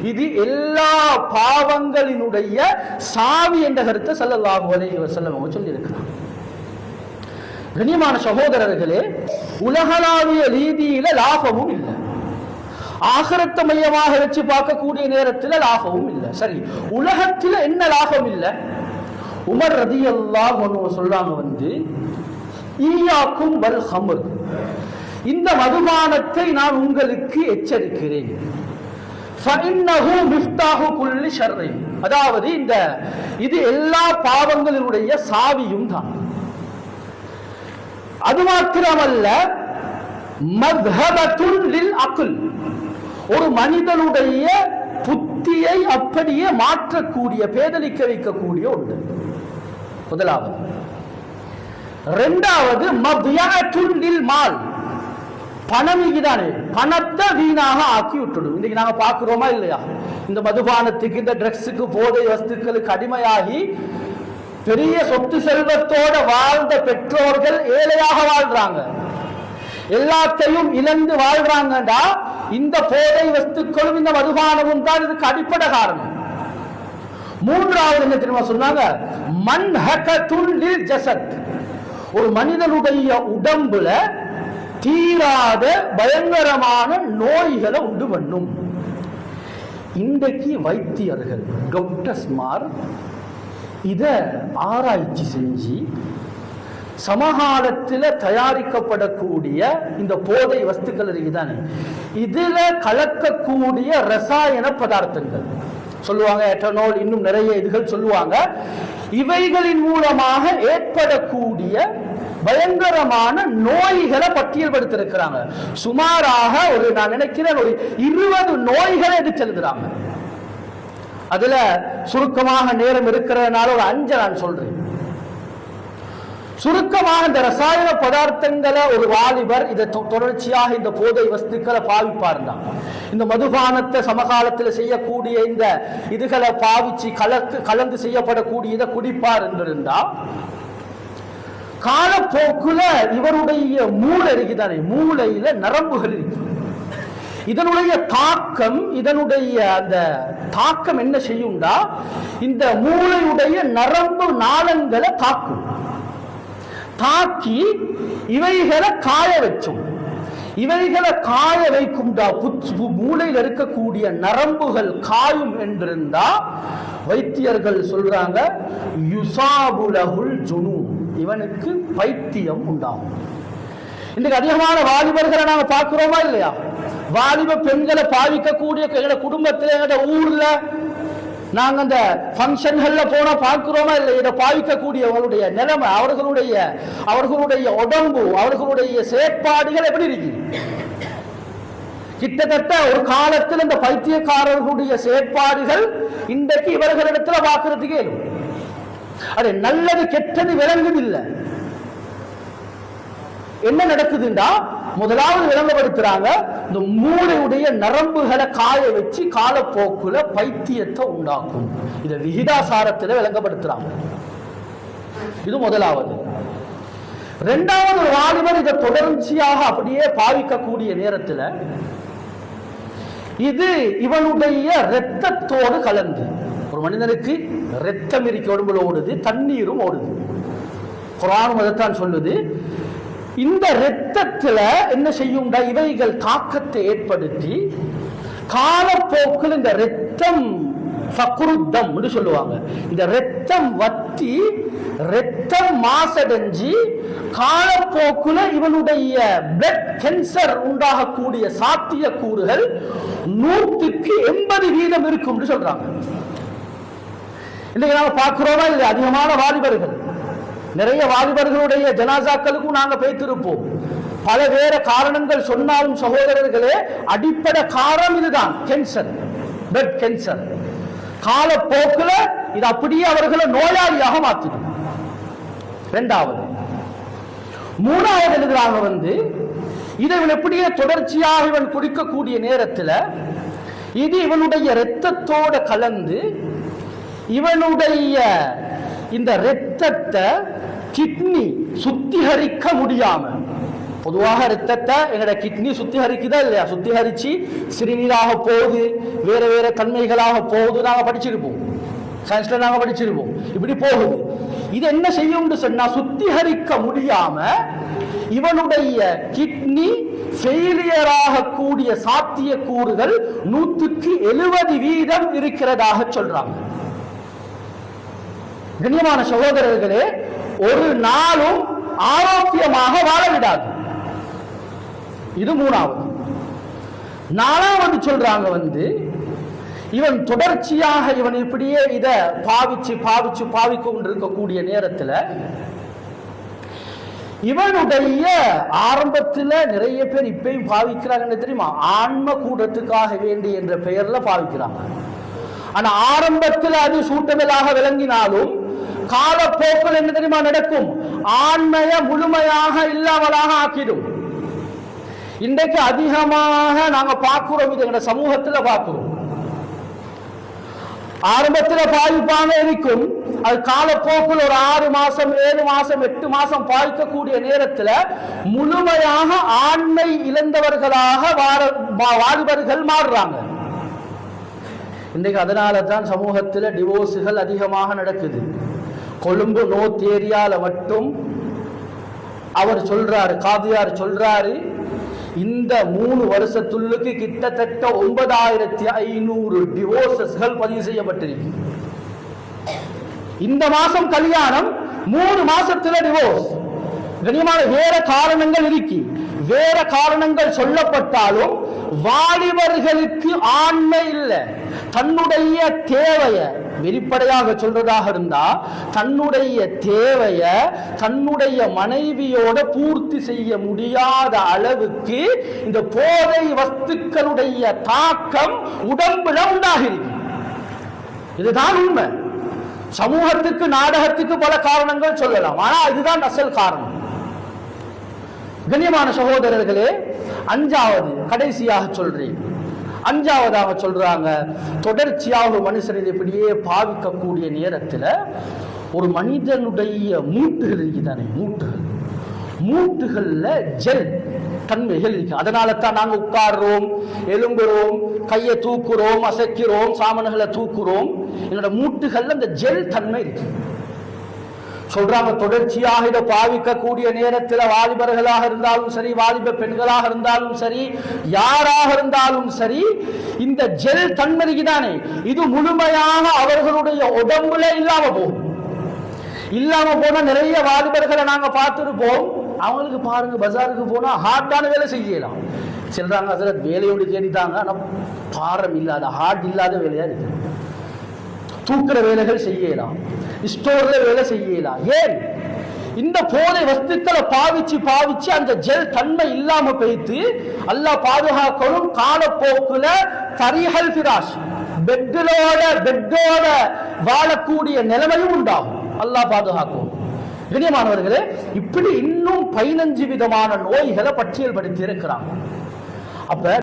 இது எல்லா பாவங்களினுடைய சாவி என்ற கருத்தை ஸல்லல்லாஹு அலைஹி வஸல்லம் அவங்க சொல்லியிருக்கிறார். கண்ணியமான சகோதரர்களே, உலகளாவிய ரீதியில லாபமும் இல்லை, ஆகிரத்தை மையமாக வச்சு பார்க்கக்கூடிய நேரத்தில் லாபமும் இல்லை. சரி, உலகத்தில் என்ன லாபம் இல்லை? உமர் ரலியல்லாஹு அன்ஹு சொல்றாங்க, ஈயாக்கும் வல் ஹம்ர், இந்த மதுபானத்தை நான் உங்களுக்கு எச்சரிக்கிறேன். ஃபஇன்னஹு மிஃப்தாஹு குல்லி ஷர்ரி, அதாவது இது எல்லா பாவங்களினுடைய சாவியும் தான். அது மாத்திரமல்ல, மத்ஹபத்துன் லில் அக்ல், ஒரு மனிதனுடைய புத்தியை அப்படியே மாற்றக்கூடிய, பேதலிக்க வைக்கக்கூடிய ஒன்று. முதலாவது. இரண்டாவது, மத்யஅத்துன் லில் மால், பணம் இதானே, பணத்தை வீணாக ஆக்கி விட்டுடும். இன்னைக்கு நாங்க பார்க்கிறோமா இல்லையா? இந்த மதுபானத்துக்கு, இந்த ட்ரக்ஸுக்கு, போதை வஸ்துக்களுக்கு அடிமையாகி பெரிய சொத்து செல்வத்தோட வாழ்ந்த பெற்றோர்கள் ஏழையாக வாழ்றாங்க, எல்லாத்தையும் இழந்து வாழ்றாங்கடா. இந்த போதை வஸ்துக்களும் இந்த மதுபானமும் தான் இதுக்கு அடிப்படை காரணம். மூன்றாவது என்ன தெரியுமா சொன்னாங்க? மன்ஹகத்துன் லில் ஜஸத், ஒரு மனிதனுடைய உடம்புல தீராத பயங்கரமான நோய்களை உண்டு பண்ணும். இன்றைக்கு வைத்தியர்கள், டாக்டர்ஸ்மார் இத ஆராய்ச்சி செஞ்சு சமகாலத்தில் தயாரிக்கப்படக்கூடிய இந்த போதை வஸ்துக்கள் இருக்குதானே, இதுல கலக்கக்கூடிய ரசாயன பதார்த்தங்கள் சொல்லுவாங்க, எட்டனால், இன்னும் நிறைய இதுகள் சொல்லுவாங்க. இவைகளின் மூலமாக ஏற்படக்கூடிய பயங்கரமான நோய்களை பட்டியல்படுத்திருக்கிறாங்க. சுமாராக நான் நினைக்கிறேன் ஒரு 20 நோய்களை எடுத்து எழுதுறாங்க. அதுல சுருக்கமாக நேரம் இருக்கிறதுனால ஒரு 5 நான் சொல்றேன். சுருக்கமாக இந்த ரசாயன பதார்த்தங்களை ஒரு வாலிபர் இதை தொடர்ச்சியாக இந்த போதை வஸ்துக்களை பாவிப்பார் தான், இந்த மதுபானத்தை சமகாலத்தில் செய்யக்கூடிய இந்த இதுகளை பாவிச்சு கலந்து செய்யப்படக்கூடிய இதை குடிப்பார் என்றிருந்தா, காலப்போக்குல இவருடைய மூளை இருக்குதானே, மூளையில நரம்புகள் இருக்கு. இதனுடைய தாக்கம் என்ன செய்யும்டா, இந்த மூளையுடைய நரம்பு நாளங்களை தாக்கும். தாக்கி இவைகளை காய வச்சும், இவைகளை காய வைக்கும்டா, மூளையில் இருக்கக்கூடிய நரம்புகள் காயும் என்றிருந்தா வைத்தியர்கள் சொல்றாங்க, யுசாபுலஹுல் ஜுனூன், இவனுக்கு பைத்தியம் உண்டாகும். இன்னைக்கு அதிகமான வாலிபர்களை நாங்க பார்க்கிறோமா இல்லையா? வாலிப பெண்களை பாவிக்கக்கூடிய எங்க குடும்பத்தில், எங்க ஊர்ல நாங்க அந்த பங்கன்கள்ல போனா பார்க்கிறோமா இல்லை? இதை பாவிக்கக்கூடியவர்களுடைய நிலைமை, அவர்களுடைய உடம்பு, அவர்களுடைய செயற்பாடுகள் எப்படி இருக்கு? கிட்டத்தட்ட ஒரு காலத்தில் இந்த பைத்தியக்காரர்களுடைய செயற்பாடுகள் இன்றைக்கு இவர்களிடத்துல பார்க்கறதுக்கே அது நல்லது கெட்டது விளங்குதில்லை. என்ன நடக்குதுண்டா, முதலாவது விளங்கப்படுத்துறாங்க, இந்த மூளையுடைய நரம்புகளை காய வச்சு காலப்போக்குல பைத்தியத்தை உண்டாக்கும். இதை விகிதாசாரத்தில் விளங்கப்படுத்துறாங்க. இது முதலாவது. இரண்டாவது, ஒரு வாலிபர் இதை தொடர்ச்சியாக அப்படியே பாவிக்கக்கூடிய நேரத்தில் இது இவனுடைய இரத்தத்தோடு கலந்து, ஒரு மனிதனுக்கு இரத்தம் இருக்க உடம்புல ஓடுது, தண்ணீரும் ஓடுது. குர்ஆனும் அதைத்தான் சொல்லுது. இந்த இரத்தத்துல என்ன செய்யும், இவைகள் தாக்கத்தை ஏற்படுத்தி காலப்போக்கில் இந்த இரத்தம் ஃபக்ருத்தம் என்று சொல்லுவாங்க, இந்த இரத்தம் வத்தி இரத்தம் மாசடைஞ்சி காலப்போக்குல இவனுடைய பிளட் கேன்சர் உண்டாகக்கூடிய சாத்திய கூறுகள் 100க்கு 80% இருக்கும் என்று சொல்றாங்க. இன்னைக்கு நாம பார்க்கிறோமா இல்லை? அதிகமான வாலிபர்கள், நிறைய வாலிபர்களுடைய ஜனாசாக்களுக்கும் நாங்க பேய்த்திருப்போம். பல வேற காரணங்கள் சொன்னாலும் சகோதரர்களே, அடிப்படை காரணம் இதுதான், கேன்சர், பிளட் கேன்சர். காலப்போக்கில் இது அப்படியே அவர்களை நோயாளியாக மாற்றிடும். இரண்டாவது. மூணாவது எழுதுறாங்க, இதை எப்படியே தொடர்ச்சியாக இவன் குடிக்கக்கூடிய நேரத்தில் இது இவனுடைய இரத்தத்தோட கலந்து இவனுடைய இந்த இரத்தத்தை கிட்னி சுத்திகரிக்க முடியாம, பொதுவாக ரத்தத்தை எங்களோட கிட்னி சுத்திகரிக்குதா இல்லையா? சுத்திகரிச்சு சிறுநீராக போகுது, வேற வேற தன்மைகளாக போகுது, நாங்க படிச்சிருப்போம், சயின்ஸ்ல நாங்க படிச்சிருப்போம். இப்படி போகுது. இது என்ன செய்யும் சொன்னா, சுத்திகரிக்க முடியாம இவனுடைய கிட்னி ஃபெயிலியர் ஆகக்கூடிய சாத்திய கூறுகள் 170% இருக்கிறதாக சொல்றாங்க. கண்ணியமான சகோதரர்களே, ஒரு நாளும் ஆரோக்கியமாக வாழ விடாது. இது மூணாவது. நாலாவது சொல்றாங்க இவன் தொடர்ச்சியாக இவன் இப்படியே இத பாவிச்சு கொண்டிருக்கக்கூடிய நேரத்தில் இவனுடைய ஆரம்பத்தில் நிறைய பேர் இப்பயும் பாவிக்கிறாங்க தெரியுமா? ஆன்ம கூடத்துக்காக வேண்டி என்ற பெயர்ல பாவிக்கிறாங்க. ஆனா ஆரம்பத்தில் அது சூட்டமில்லாக விளங்கினாலும் காலப்போக்கில் என்ன தெரியுமா நடக்கும்? ஆண்மைய முழுமையாக இல்லாமலாக ஆக்கிடும். இன்றைக்கு அதிகமாக நாங்க பார்க்கிறோம், இது எங்க சமூகத்தில் பார்க்கிறோம். ஆரம்பத்தில் பாதிப்பாக இருக்கும், அது காலப்போக்கில் ஒரு 6 மாசம் 7 மாசம் 8 மாசம் பாதிக்கக்கூடிய நேரத்தில் முழுமையாக ஆண்மை இழந்தவர்களாக வாலிபர்கள் மாறுறாங்க. இன்றைக்கு அதனால தான் சமூகத்தில் டிவோர்ஸுகள் அதிகமாக நடக்குது. கொழும்பு நோர்த் ஏரியால மட்டும் அவர் சொல்றாரு, காதியார் சொல்றாரு, இந்த 3 வருஷத்துள்ளுக்கு கிட்டத்தட்ட 9500 டிவோர்ஸஸ்கள் பதிவு செய்யப்பட்டிருக்கு. இந்த மாசம் கல்யாணம், 3 மாசத்துல டிவோர்ஸ். கண்ணியமான வேற காரணங்கள் இருக்கு, வேற காரணங்கள் சொல்லப்பட்டாலும் வாலிபர்களுக்கு ஆண்மை இல்லை. தன்னுடைய தேவைய வெளிப்படையாக சொல்றதாக இருந்தா, தன்னுடைய தேவைய தன்னுடைய மனைவியோட பூர்த்தி செய்ய முடியாத அளவுக்கு இந்த போதை வஸ்துக்களுடைய தாக்கம் உடம்புல உண்டாகிறது. இதுதான் உண்மை. சமூகத்துக்கு நாடகத்துக்கு பல காரணங்கள் சொல்லலாம், ஆனா இதுதான் அசல் காரணம். கண்ணியமான சகோதரர்களே, 5வது கடைசியாக சொல்றேன். 5வதாக சொல்றாங்க, தொடர்ச்சியாக ஒரு மனுஷன் இப்படியே பாவிக்கக்கூடிய நேரத்தில் ஒரு மனிதனுடைய மூட்டுகள் இருக்குதானே, மூட்டுகள்ல ஜெல் தன்மைகள் இருக்கு. அதனால தான் நாங்க உட்கார்றோம், எழும்புறோம், கையை தூக்குறோம், அசைக்கிறோம், சாமான்களை தூக்குறோம். எங்களோட மூட்டுகள்ல அந்த ஜெல் தன்மை இருக்கு. சொல்றாங்க, தொடர்ச்சியாக இதை பாவிக்கக்கூடிய நேரத்தில் வாலிபர்களாக இருந்தாலும் சரி, வாலிப பெண்களாக இருந்தாலும் சரி, யாராக இருந்தாலும் சரி, இந்த ஜெல் தன்மைதானே இது முழுமையாக அவர்களுடைய உடம்புல இல்லாம போகும். இல்லாம போனா நிறைய வாலிபர்களை நாங்க பார்த்துருப்போம். அவங்களுக்கு பாருங்க, பஜாருக்கு போனா ஹார்டான வேலை செய்யலாம். சொல்றாங்க, அதில் வேலையோடு கேட்டாங்க, ஆனா பாரம் இல்லாத, ஹார்ட் இல்லாத வேலையா இருக்கு. தூக்குற வேலைகள் செய்யலாம், ஸ்டோர்ல வேலை செய்யலாம். ஏன்? இந்த போதை வஸ்துக்களை பாவிச்சு அந்த ஜெல் தன்மை இல்லாம போயிட்டு அல்லாஹ் பாதுகாக்கணும். காலப்போக்குல தரிஹல் ஃபிராஷ், பெட்டோட வாழக்கூடிய நிலைமையும் உண்டாகும். அல்லாஹ் பாதுகாக்கும். கண்ணியமானவர்களே, இப்படி இன்னும் 15 விதமான நோய்களை பட்டியல் படுத்தி இருக்கிறாங்க. அப்ப